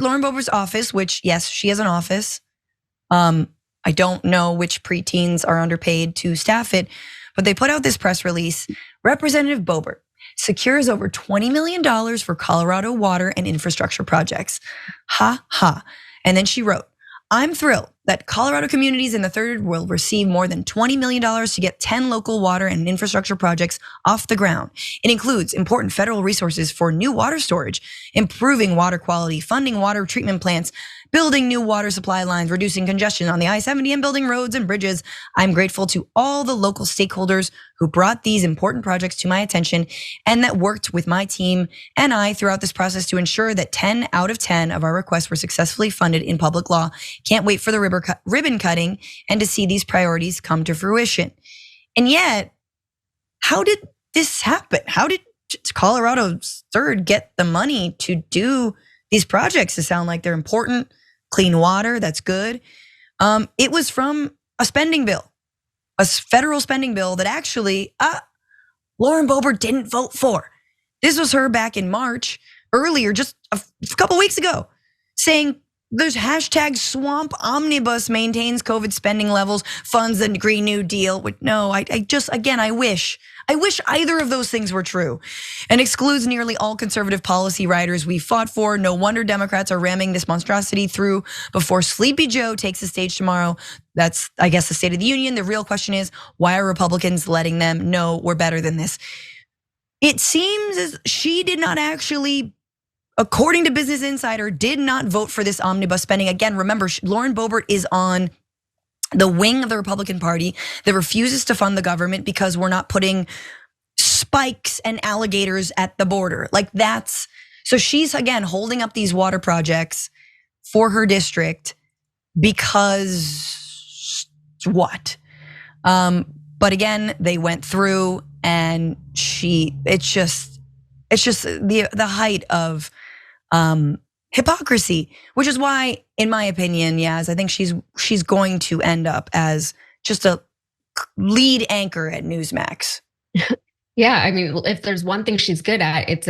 Lauren Boebert's office, which yes, she has an office. I don't know which preteens are underpaid to staff it, but they put out this press release. Representative Boebert secures over $20 million for Colorado water and infrastructure projects. Ha ha. And then she wrote, I'm thrilled that Colorado communities in the third world receive more than $20 million to get 10 local water and infrastructure projects off the ground. It includes important federal resources for new water storage, improving water quality, funding water treatment plants, building new water supply lines, reducing congestion on the I-70 and building roads and bridges. I'm grateful to all the local stakeholders who brought these important projects to my attention and that worked with my team and I throughout this process to ensure that 10 out of 10 of our requests were successfully funded in public law. Can't wait for the ribbon cutting and to see these priorities come to fruition. And yet, how did this happen? How did Colorado's third get the money to do these projects to sound like they're important? Clean water, that's good. It was from a spending bill, a federal spending bill that actually Lauren Boebert didn't vote for. This was her back in March, earlier, just a couple weeks ago, saying there's hashtag swamp omnibus maintains COVID spending levels, funds the Green New Deal. No, I wish either of those things were true, and excludes nearly all conservative policy riders we fought for. No wonder Democrats are ramming this monstrosity through before Sleepy Joe takes the stage tomorrow. That's, I guess, the State of the Union. The real question is, why are Republicans letting them know we're better than this? It seems as she did not actually, according to Business Insider, did not vote for this omnibus spending. Again, remember, Lauren Boebert is on the wing of the Republican Party that refuses to fund the government because we're not putting spikes and alligators at the border. So she's again holding up these water projects for her district because what? But again, they went through and it's just the height of hypocrisy, which is why, in my opinion, Yaz, I think she's going to end up as just a lead anchor at Newsmax. Yeah, I mean, if there's one thing she's good at, it's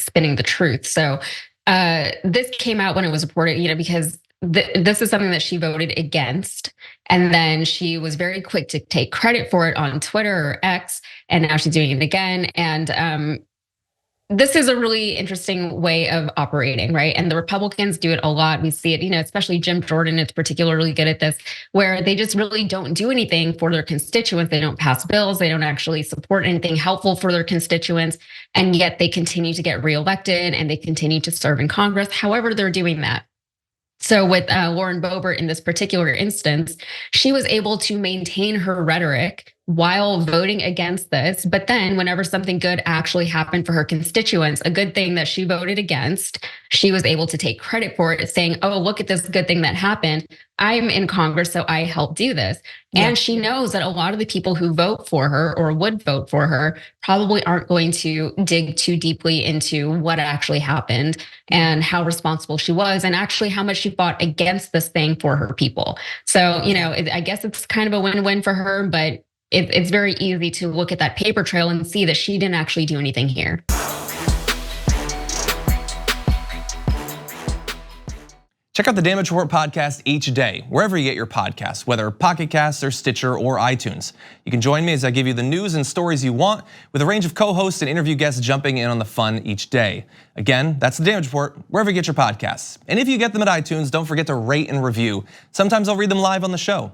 spinning the truth. So this came out when it was reported, because this is something that she voted against, and then she was very quick to take credit for it on Twitter or X, and now she's doing it again. And this is a really interesting way of operating, right? And the Republicans do it a lot. We see it, especially Jim Jordan is particularly good at this, where they just really don't do anything for their constituents. They don't pass bills. They don't actually support anything helpful for their constituents. And yet they continue to get reelected and they continue to serve in Congress. However, they're doing that. So with Lauren Boebert in this particular instance, she was able to maintain her rhetoric while voting against this. But then whenever something good actually happened for her constituents, a good thing that she voted against, she was able to take credit for it, saying, oh, look at this good thing that happened. I'm in Congress, so I helped do this. Yeah. And she knows that a lot of the people who vote for her or would vote for her probably aren't going to dig too deeply into what actually happened and how responsible she was and actually how much she fought against this thing for her people. So, I guess it's kind of a win-win for her, but it's very easy to look at that paper trail and see that she didn't actually do anything here. Check out the Damage Report podcast each day, wherever you get your podcasts, whether Pocket Casts or Stitcher or iTunes. You can join me as I give you the news and stories you want, with a range of co-hosts and interview guests jumping in on the fun each day. Again, that's the Damage Report, wherever you get your podcasts. And if you get them at iTunes, don't forget to rate and review. Sometimes I'll read them live on the show.